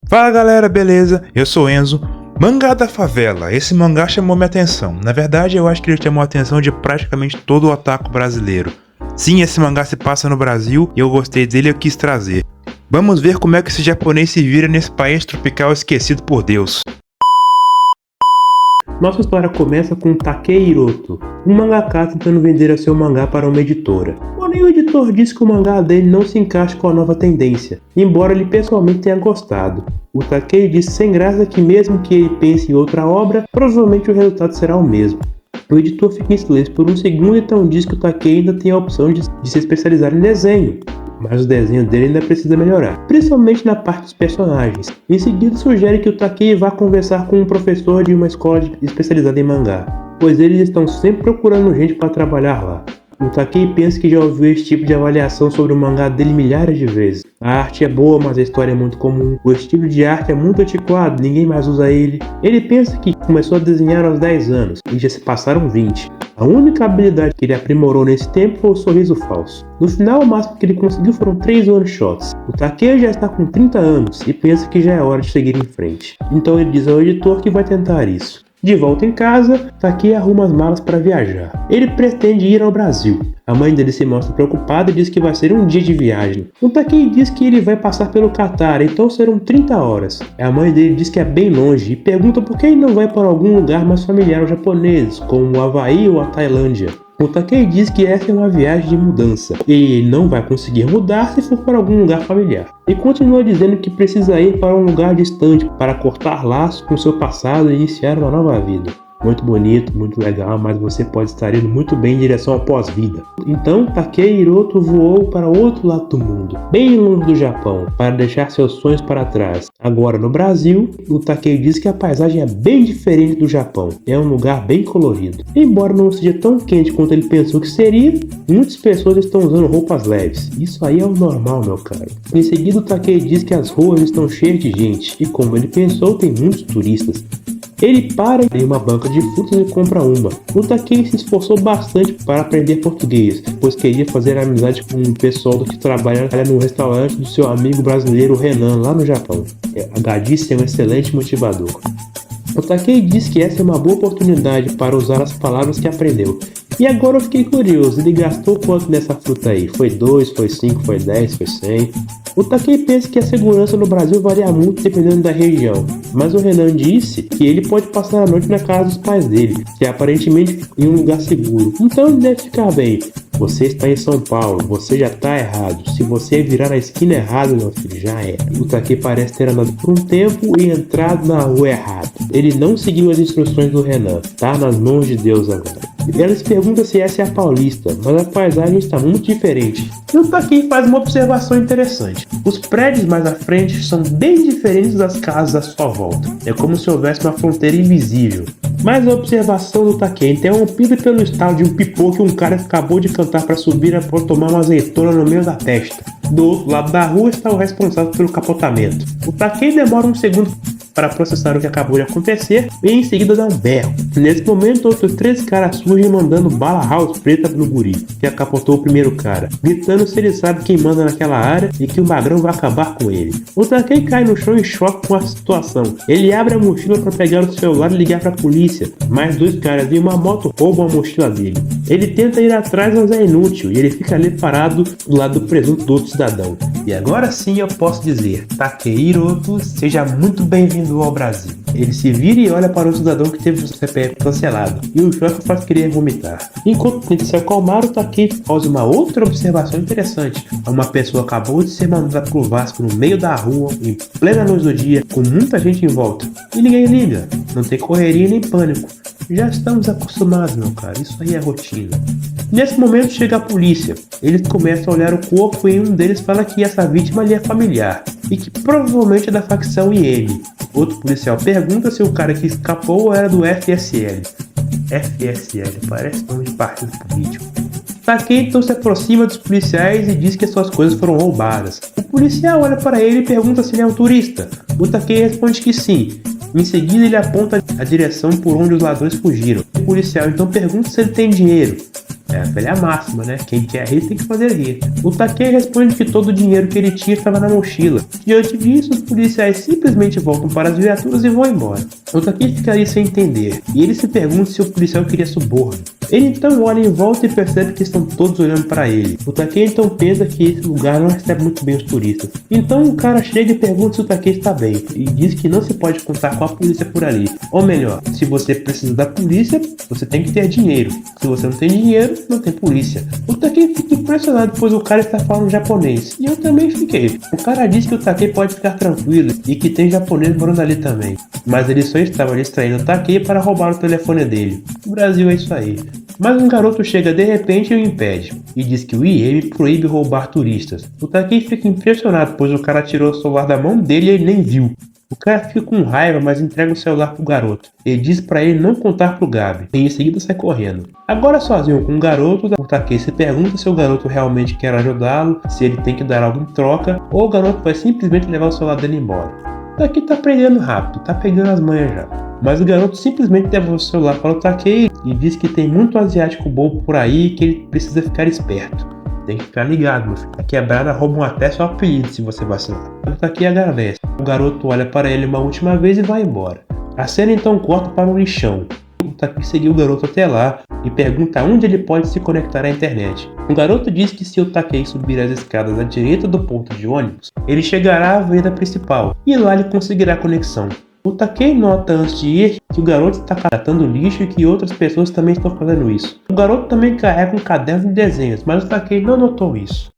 Fala galera, beleza? Eu sou Enzo. Mangá da favela, esse mangá chamou minha atenção. Na verdade, eu acho que ele chamou a atenção de praticamente todo o otaku brasileiro. Sim, esse mangá se passa no Brasil e eu gostei dele e eu quis trazer. Vamos ver como é que esse japonês se vira nesse país tropical esquecido por Deus. Nossa história começa com Takei Hiroto, um mangaka tentando vender seu mangá para uma editora. Porém, o editor diz que o mangá dele não se encaixa com a nova tendência, embora ele pessoalmente tenha gostado. O Takei diz sem graça que mesmo que ele pense em outra obra, provavelmente o resultado será o mesmo. O editor fica em silêncio por um segundo e então diz que o Takei ainda tem a opção de se especializar em desenho, mas o desenho dele ainda precisa melhorar, principalmente na parte dos personagens. Em seguida sugere que o Takei vá conversar com um professor de uma escola especializada em mangá, pois eles estão sempre procurando gente para trabalhar lá. O Takei pensa que já ouviu esse tipo de avaliação sobre o mangá dele milhares de vezes. A arte é boa, mas a história é muito comum. O estilo de arte é muito antiquado, ninguém mais usa ele. Ele pensa que começou a desenhar aos 10 anos, e já se passaram 20. A única habilidade que ele aprimorou nesse tempo foi o sorriso falso. No final, o máximo que ele conseguiu foram 3 one-shots. O Takei já está com 30 anos e pensa que já é hora de seguir em frente. Então ele diz ao editor que vai tentar isso. De volta em casa, Takei arruma as malas para viajar. Ele pretende ir ao Brasil. A mãe dele se mostra preocupada e diz que vai ser um dia de viagem. O Takei diz que ele vai passar pelo Catar, então serão 30 horas. A mãe dele diz que é bem longe e pergunta por que ele não vai para algum lugar mais familiar aos japoneses, como o Havaí ou a Tailândia. O Takei diz que essa é uma viagem de mudança, e ele não vai conseguir mudar se for para algum lugar familiar. E continua dizendo que precisa ir para um lugar distante para cortar laços com seu passado e iniciar uma nova vida. Muito bonito, muito legal, mas você pode estar indo muito bem em direção ao pós-vida. Então, Takei Hiroto voou para o outro lado do mundo, bem longe do Japão, para deixar seus sonhos para trás. Agora no Brasil, o Takei diz que a paisagem é bem diferente do Japão. É um lugar bem colorido. Embora não seja tão quente quanto ele pensou que seria, muitas pessoas estão usando roupas leves. Isso aí é o normal, meu caro. Em seguida, o Takei diz que as ruas estão cheias de gente, e como ele pensou, tem muitos turistas. Ele para em uma banca de frutas e compra uma. O Takei se esforçou bastante para aprender português, pois queria fazer amizade com o pessoal que trabalha no restaurante do seu amigo brasileiro Renan, lá no Japão. A gadice é um excelente motivador. O Takei diz que essa é uma boa oportunidade para usar as palavras que aprendeu. E agora eu fiquei curioso, ele gastou quanto nessa fruta aí? Foi 2, foi 5, foi 10, foi 100? O Takei pensa que a segurança no Brasil varia muito dependendo da região, mas o Renan disse que ele pode passar a noite na casa dos pais dele, que é aparentemente em um lugar seguro, então ele deve ficar bem. Você está em São Paulo, você já está errado. Se você virar na esquina errada, meu filho, já é. O Takei parece ter andado por um tempo e entrado na rua errada. Ele não seguiu as instruções do Renan, tá nas mãos de Deus agora. Ela se pergunta se essa é a Paulista, mas a paisagem está muito diferente. E o Takei faz uma observação interessante. Os prédios mais à frente são bem diferentes das casas à sua volta. É como se houvesse uma fronteira invisível. Mas a observação do Takei é interrompida pelo estalo de um pipoco que um cara acabou de cantar para subir para tomar uma azeitona no meio da testa. Do outro lado da rua está o responsável pelo capotamento. O Takei demora um segundo para processar o que acabou de acontecer e em seguida dá um berro. Nesse momento, outros 3 caras surgem mandando bala house preta no guri, que capotou o primeiro cara, gritando se ele sabe quem manda naquela área e que o magrão vai acabar com ele. O Takei cai no chão em choque com a situação. Ele abre a mochila para pegar o celular e ligar para a polícia. Mais 2 caras em uma moto roubam a mochila dele. Ele tenta ir atrás, mas é inútil, e ele fica ali parado do lado do presunto do outro cidadão. E agora sim eu posso dizer, Takei Hiroto, seja muito bem-vindo ao Brasil. Ele se vira e olha para o cidadão que teve o CPF cancelado, e o choque faz querer vomitar. Enquanto tenta se acalmar, o Takei faz uma outra observação interessante. Uma pessoa acabou de ser mandada pro Vasco no meio da rua, em plena luz do dia, com muita gente em volta. E ninguém liga, não tem correria nem pânico. Já estamos acostumados, meu cara, isso aí é rotina. Nesse momento chega a polícia. Eles começam a olhar o corpo e um deles fala que essa vítima lhe é familiar e que provavelmente é da facção IM. Outro policial pergunta se o cara que escapou era do FSL. FSL, parece nome de partido político. Takei então se aproxima dos policiais e diz que suas coisas foram roubadas. O policial olha para ele e pergunta se ele é um turista. O Takei responde que sim. Em seguida ele aponta a direção por onde os ladrões fugiram. O policial então pergunta se ele tem dinheiro. É a velha máxima, né? Quem quer rir tem que fazer rir. O Takei responde que todo o dinheiro que ele tinha estava na mochila. Diante disso, os policiais simplesmente voltam para as viaturas e vão embora. O Takei fica ali sem entender, e ele se pergunta se o policial queria suborno. Ele então olha em volta e percebe que estão todos olhando para ele. O Takei então pensa que esse lugar não recebe muito bem os turistas. Então o cara chega e pergunta se o Takei está bem, e diz que não se pode contar com a polícia por ali. Ou melhor, se você precisa da polícia, você tem que ter dinheiro. Se você não tem dinheiro, não tem polícia. O Takei fica impressionado, pois o cara está falando japonês. E eu também fiquei. O cara diz que o Takei pode ficar tranquilo e que tem japonês morando ali também. Mas ele só estava distraindo o Takei para roubar o telefone dele. O Brasil é isso aí. Mas um garoto chega de repente e o impede, e diz que o IEM proíbe roubar turistas. O Takei fica impressionado, pois o cara tirou o celular da mão dele e ele nem viu. O cara fica com raiva, mas entrega o celular pro garoto. Ele diz pra ele não contar pro Gabi, e em seguida sai correndo. Agora sozinho com o garoto, o Takei se pergunta se o garoto realmente quer ajudá-lo, se ele tem que dar algo em troca, ou o garoto vai simplesmente levar o celular dele embora. O Takei tá aprendendo rápido, tá pegando as manhas já. Mas o garoto simplesmente leva o celular para o Takei e diz que tem muito asiático bobo por aí e que ele precisa ficar esperto. Tem que ficar ligado, meu filho. A quebrada roubam até seu apelido se você vacilar. O Takei agradece. O garoto olha para ele uma última vez e vai embora. A cena então corta para um lixão. O Takei seguiu o garoto até lá e pergunta onde ele pode se conectar à internet. O garoto diz que se o Takei subir as escadas à direita do ponto de ônibus, ele chegará à avenida principal e lá ele conseguirá conexão. O Takei nota antes de ir que o garoto está catando lixo e que outras pessoas também estão fazendo isso. O garoto também carrega um caderno de desenhos, mas o Takei não notou isso.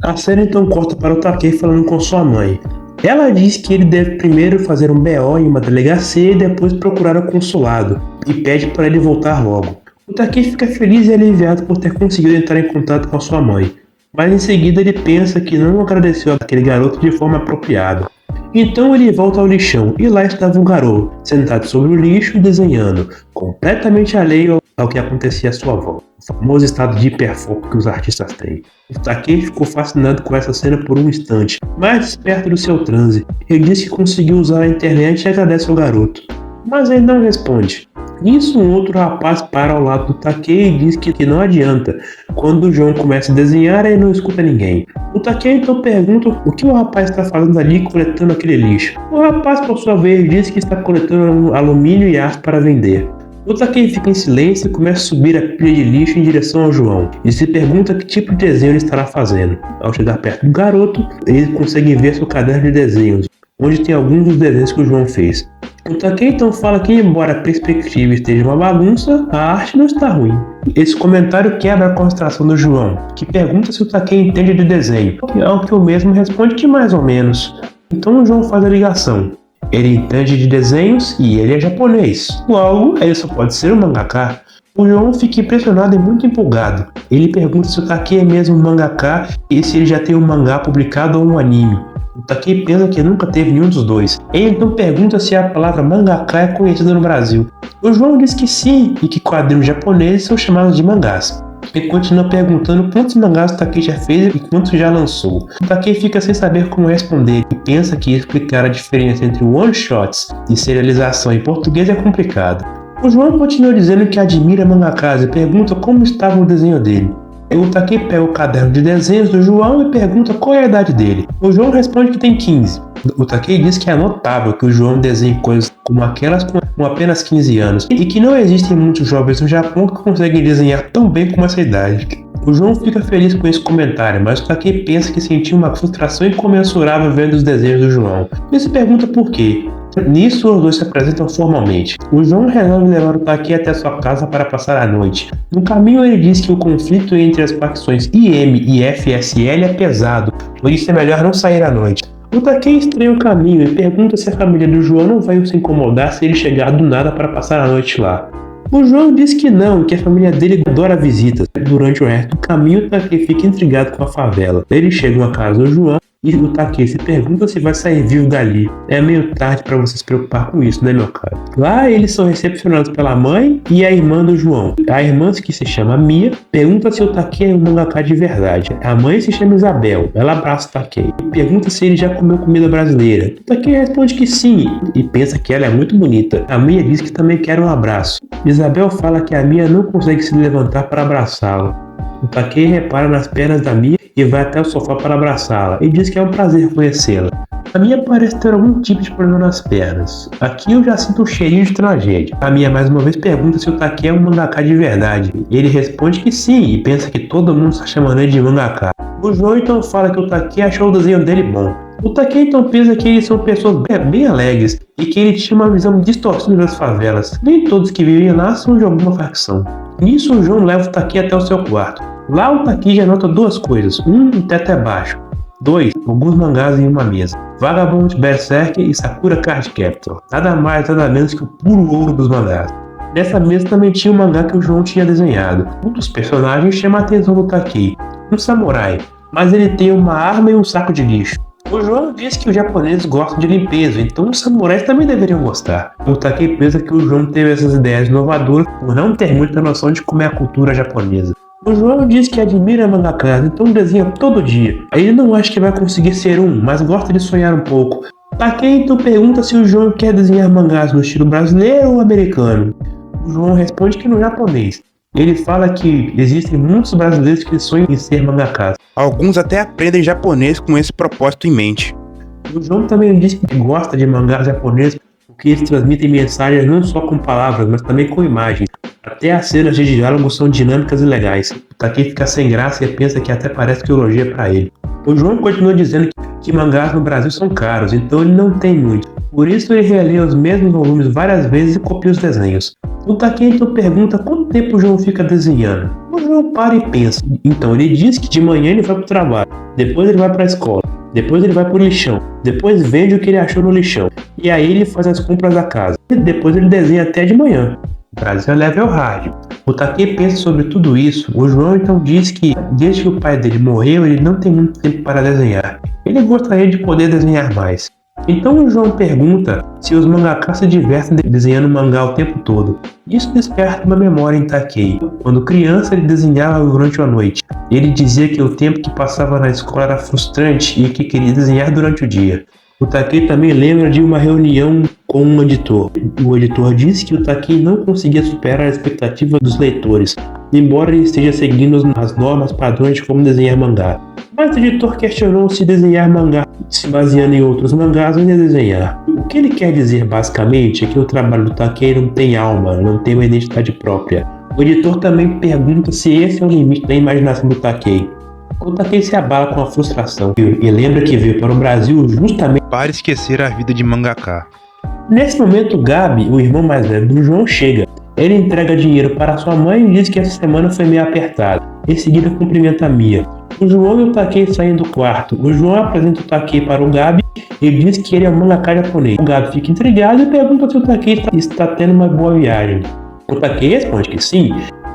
A cena então corta para o Takei falando com sua mãe. Ela diz que ele deve primeiro fazer um BO em uma delegacia e depois procurar o consulado, e pede para ele voltar logo. O Takei fica feliz e aliviado por ter conseguido entrar em contato com a sua mãe, mas em seguida ele pensa que não agradeceu àquele garoto de forma apropriada. Então ele volta ao lixão e lá estava o garoto, sentado sobre o lixo e desenhando, completamente alheio ao que acontecia à sua volta. O famoso estado de hiperfoco que os artistas têm. O Takei ficou fascinado com essa cena por um instante, mais desperto do seu transe. Ele diz que conseguiu usar a internet e agradece ao garoto. Mas ele não responde. Nisso, um outro rapaz para ao lado do Takei e diz que não adianta. Quando o João começa a desenhar, ele não escuta ninguém. O Takei então pergunta o que o rapaz está fazendo ali coletando aquele lixo. O rapaz, por sua vez, diz que está coletando alumínio e aço para vender. O Takei fica em silêncio e começa a subir a pilha de lixo em direção ao João, e se pergunta que tipo de desenho ele estará fazendo. Ao chegar perto do garoto, ele consegue ver seu caderno de desenhos, onde tem alguns dos desenhos que o João fez. O Takei então fala que, embora a perspectiva esteja uma bagunça, a arte não está ruim. Esse comentário quebra a concentração do João, que pergunta se o Takei entende de desenho, ao que o mesmo responde que mais ou menos. Então o João faz a ligação. Ele entende de desenhos e ele é japonês. Logo, ele só pode ser um mangaka. O João fica impressionado e muito empolgado. Ele pergunta se o Takei é mesmo um mangaka e se ele já tem um mangá publicado ou um anime. O Takei pensa que nunca teve nenhum dos dois. Ele então pergunta se a palavra mangaka é conhecida no Brasil. O João diz que sim e que quadrinhos japoneses são chamados de mangás. Ele continua perguntando quantos mangás o Takei já fez e quantos já lançou. O Takei fica sem saber como responder e pensa que explicar a diferença entre one-shots e serialização em português é complicado. O João continua dizendo que admira mangakas e pergunta como estava o desenho dele. O Takei pega o caderno de desenhos do João e pergunta qual é a idade dele. O João responde que tem 15. O Takei diz que é notável que o João desenhe coisas como aquelas com apenas 15 anos e que não existem muitos jovens no Japão que conseguem desenhar tão bem com essa idade. O João fica feliz com esse comentário, mas o Takei pensa que sentiu uma frustração incomensurável vendo os desenhos do João. Ele se pergunta por quê. Nisso, os dois se apresentam formalmente. O João resolve levar o Takei até sua casa para passar a noite. No caminho, ele diz que o conflito entre as facções IM e FSL é pesado, por isso é melhor não sair à noite. O Takei estranha o caminho e pergunta se a família do João não vai se incomodar se ele chegar do nada para passar a noite lá. O João diz que não, que a família dele adora visitas. Durante o resto do caminho, o Takei fica intrigado com a favela. Eles chegam à casa do João E o Takei se pergunta se vai sair vivo dali. É meio tarde pra você se preocupar com isso, né, meu caro? Lá eles são recepcionados pela mãe e a irmã do João. A irmã, que se chama Mia, pergunta se o Takei é um mangaka de verdade. A mãe se chama Isabel. Ela abraça o Takei e pergunta se ele já comeu comida brasileira. O Takei responde que sim e pensa que ela é muito bonita. A Mia diz que também quer um abraço. Isabel fala que a Mia não consegue se levantar para abraçá-la. O Takei repara nas pernas da Mia e vai até o sofá para abraçá-la e diz que é um prazer conhecê-la. A Mia parece ter algum tipo de problema nas pernas. Aqui eu já sinto um cheirinho de tragédia. A Mia mais uma vez pergunta se o Takei é um mangaka de verdade. Ele responde que sim e pensa que todo mundo está chamando ele de mangaka. O João então fala que o Takei achou o desenho dele bom. O Takei então pensa que eles são pessoas bem alegres e que ele tinha uma visão distorcida das favelas. Nem todos que vivem lá são de alguma facção. Nisso o João leva o Takei até o seu quarto. Lá o Takei já nota duas coisas. O teto é baixo. 2. Alguns mangás em uma mesa. Vagabond Berserk e Sakura Card Captor. Nada mais, nada menos que o puro ouro dos mangás. Nessa mesa também tinha um mangá que o João tinha desenhado. Um dos personagens chama a atenção do Takei. Um samurai, mas ele tem uma arma e um saco de lixo. O João diz que os japoneses gostam de limpeza, então os samurais também deveriam gostar. O Takei pensa que o João teve essas ideias inovadoras por não ter muita noção de como é a cultura japonesa. O João diz que admira mangakas, então desenha todo dia. Ele não acha que vai conseguir ser um, mas gosta de sonhar um pouco. Takei então pergunta se o João quer desenhar mangás no estilo brasileiro ou americano. O João responde que no japonês. Ele fala que existem muitos brasileiros que sonham em ser mangakas. Alguns até aprendem japonês com esse propósito em mente. O João também diz que gosta de mangás japoneses porque eles transmitem mensagens não só com palavras, mas também com imagens. Até as cenas de diálogo são dinâmicas e legais. O Takei fica sem graça e pensa que até parece que elogia pra ele. O João continua dizendo que mangás no Brasil são caros, então ele não tem muito. Por isso ele relê os mesmos volumes várias vezes e copia os desenhos. O Takei então pergunta quanto tempo o João fica desenhando. O João para e pensa. Então ele diz que de manhã ele vai pro trabalho, depois ele vai pra escola, depois ele vai pro lixão, depois vende o que ele achou no lixão, e aí ele faz as compras da casa. E depois ele desenha até de manhã. O Brasil é level hard. O Takei pensa sobre tudo isso. O João então diz que desde que o pai dele morreu, ele não tem muito tempo para desenhar. Ele gostaria de poder desenhar mais. Então o João pergunta se os mangakas se divertem desenhando mangá o tempo todo. Isso desperta uma memória em Takei. Quando criança ele desenhava durante a noite. Ele dizia que o tempo que passava na escola era frustrante e que queria desenhar durante o dia. O Takei também lembra de uma reunião com um editor. O editor disse que o Takei não conseguia superar a expectativa dos leitores, embora ele esteja seguindo as normas padrões de como desenhar mangá. Mas o editor questionou se desenhar mangá se baseando em outros mangás ou em desenhar. O que ele quer dizer basicamente é que o trabalho do Takei não tem alma, não tem uma identidade própria. O editor também pergunta se esse é o limite da imaginação do Takei. O Takei se abala com a frustração e lembra que veio para o Brasil justamente para esquecer a vida de mangaka. Nesse momento, Gabi, o irmão mais velho do João, chega. Ele entrega dinheiro para sua mãe e diz que essa semana foi meio apertada. Em seguida, cumprimenta a Mia. O João e o Takei saem do quarto. O João apresenta o Takei para o Gabi e diz que ele é um mangaka japonês. O Gabi fica intrigado e pergunta se o Takei está tendo uma boa viagem. O Takei responde que sim,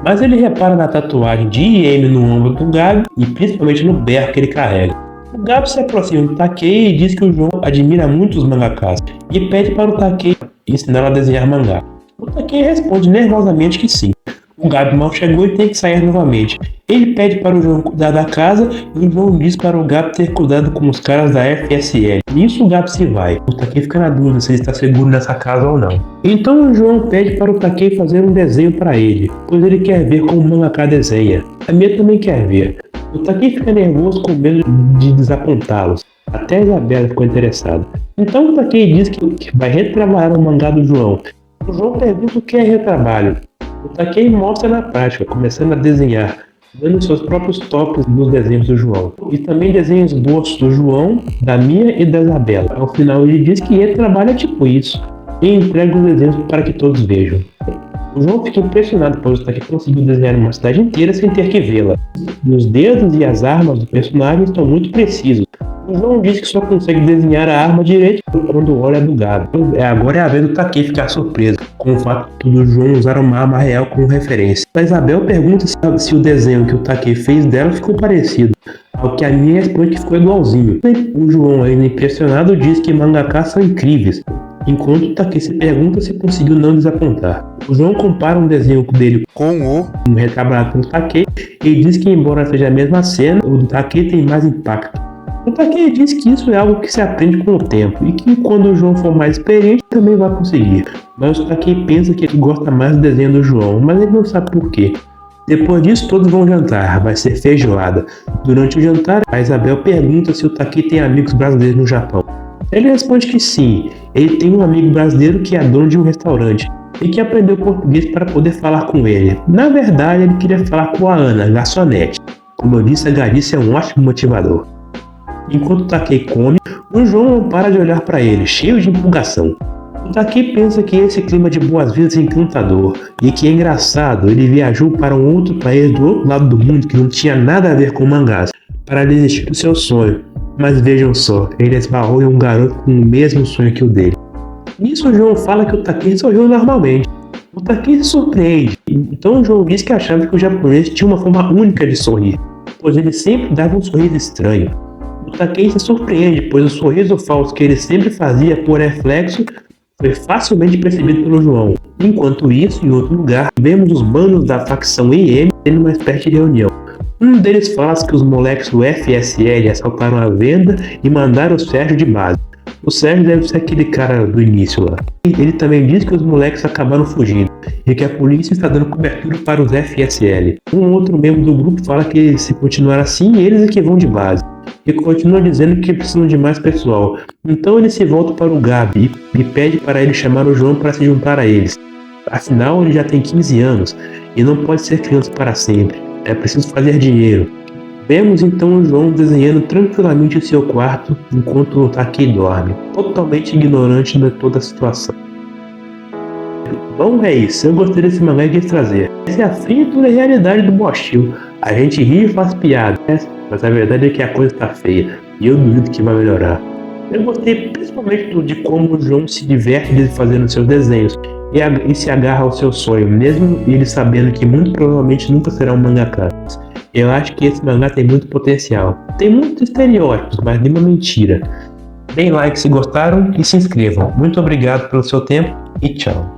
mas ele repara na tatuagem de IM no ombro do Gabi e principalmente no berro que ele carrega. O Gabi se aproxima do Takei e diz que o João admira muito os mangakas e pede para o Takei ensiná-lo a desenhar mangá. O Takei responde nervosamente que sim. O Gabi mal chegou e tem que sair novamente. Ele pede para o João cuidar da casa e o João diz para o Gabi ter cuidado com os caras da FSL. Nisso o Gabi se vai. O Takei fica na dúvida se ele está seguro nessa casa ou não. Então o João pede para o Takei fazer um desenho para ele, pois ele quer ver como o mangaka desenha. A Mia também quer ver. O Takei fica nervoso com medo de desapontá-los. Até a Isabela ficou interessada. Então o Takei diz que vai retrabalhar o mangá do João. O João pergunta o que é retrabalho. O Takei mostra na prática, começando a desenhar, dando seus próprios toques nos desenhos do João. E também desenha esboços do João, da Mia e da Isabela. Ao final ele diz que retrabalho é tipo isso. E entrega os desenhos para que todos vejam. O João fica impressionado, pois o Takei conseguiu desenhar uma cidade inteira sem ter que vê-la. E os dedos e as armas do personagem estão muito precisos. O João diz que só consegue desenhar a arma direito quando olha do Gabi. Agora é a vez do Takei ficar surpreso com o fato do João usar uma arma real como referência. A Isabel pergunta se o desenho que o Takei fez dela ficou parecido, ao que a minha responde que ficou igualzinho. O João, ainda impressionado, diz que mangakas são incríveis, enquanto o Takei se pergunta se conseguiu não desapontar. O João compara um desenho dele com um retrabalhado pelo Takei e diz que, embora seja a mesma cena, o do Takei tem mais impacto. O Takei diz que isso é algo que se aprende com o tempo e que quando o João for mais experiente também vai conseguir. Mas o Takei pensa que ele gosta mais do desenho do João, mas ele não sabe por quê. Depois disso, todos vão jantar, vai ser feijoada. Durante o jantar, a Isabel pergunta se o Takei tem amigos brasileiros no Japão. Ele responde que sim, ele tem um amigo brasileiro que é dono de um restaurante e que aprendeu português para poder falar com ele. Na verdade, ele queria falar com a Ana, garçonete. Como eu disse, a Galice é um ótimo motivador. Enquanto o Takei come, o João não para de olhar para ele, cheio de empolgação. O Takei pensa que esse clima de boas-vindas é encantador e que é engraçado, ele viajou para um outro país do outro lado do mundo que não tinha nada a ver com mangás, para desistir do seu sonho. Mas vejam só, ele esbarrou em um garoto com o mesmo sonho que o dele. Nisso o João fala que o Takei sorriu normalmente. O Takei se surpreende, então o João diz que achava que o japonês tinha uma forma única de sorrir, pois ele sempre dava um sorriso estranho. O Takei se surpreende, pois o sorriso falso que ele sempre fazia por reflexo foi facilmente percebido pelo João. Enquanto isso, em outro lugar, vemos os bandos da facção IM tendo uma espécie de reunião. Um deles fala que os moleques do FSL assaltaram a venda e mandaram o Sérgio de base. O Sérgio deve ser aquele cara do início lá. Ele também diz que os moleques acabaram fugindo e que a polícia está dando cobertura para os FSL. Um outro membro do grupo fala que se continuar assim, eles é que vão de base. E continua dizendo que precisam de mais pessoal. Então ele se volta para o Gabi e pede para ele chamar o João para se juntar a eles. Afinal, ele já tem 15 anos e não pode ser criança para sempre. É preciso fazer dinheiro. Vemos então o João desenhando tranquilamente em seu quarto enquanto o Takei dorme, totalmente ignorante de toda a situação. Bom, é isso. Eu gostei desse mangá e quis trazer. Essa é a fria e dura realidade do Boshio. A gente ri e faz piada, mas a verdade é que a coisa tá feia e eu duvido que vai melhorar. Eu gostei principalmente de como o João se diverte fazendo seus desenhos e se agarra ao seu sonho, mesmo ele sabendo que muito provavelmente nunca será um mangaka. Eu acho que esse mangá tem muito potencial. Tem muitos estereótipos, mas nenhuma mentira. Deem like se gostaram e se inscrevam. Muito obrigado pelo seu tempo e tchau.